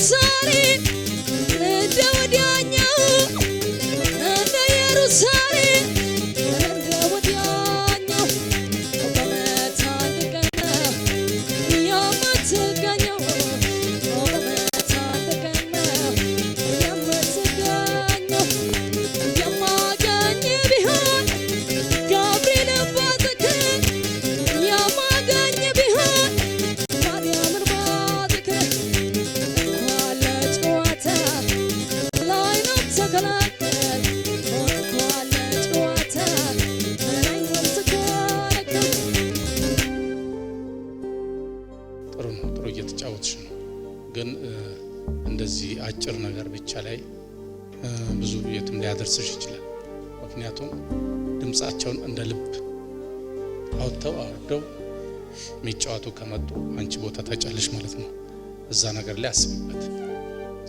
ኢየሩሳሌም እንደ ወዲያኛው እንደ ኢየሩሳሌም እንደ ወዲያኛው በዓመት አንድ ቀን ነው የምትገኘው በዓመት አንድ ቀን ነው የምትገኘው የማገኝ ቢሆን ገብርኤልን ባዝክር የማገኝ ቢሆን ማርያምን ባዝክር እንኳን ለጨዋታ ላይናት ተከላከል እንኳን ለጨዋታ ላይናት ተከላከል። ጥሩ ነው። ጥሩ እየተጫወትሽ ነው። ግን እንደዚህ አጭር ነገር ብቻ ላይ ብዙ የትም ሊያደርስሽ ይችላል። ምክንያቱም ድምጻቸውን እንደ ልብ አውጥተው አውርደው የሚጫወቱ ከመጡ አንቺ ቦታ ታጫለሽ ማለት ነው። እዛ ነገር ላይ አስቢበት።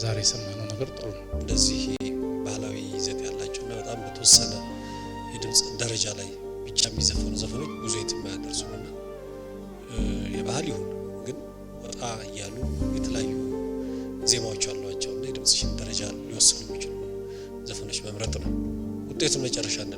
ዛሬ የሰማነው ነገር ጥሩ ነው። እንደዚህ ባህላዊ ይዘት ያላቸውና በጣም በተወሰነ የድምጽ ደረጃ ላይ ብቻ የሚዘፈኑ ዘፈኖች ብዙ የትም አያደርሱና የባህል ይሁን ግን ወጣ እያሉ የተለያዩ ዜማዎች አሏቸው እና የድምጽሽን ደረጃ ሊወስኑ የሚችሉ ዘፈኖች መምረጥ ነው ውጤቱን መጨረሻ እንደ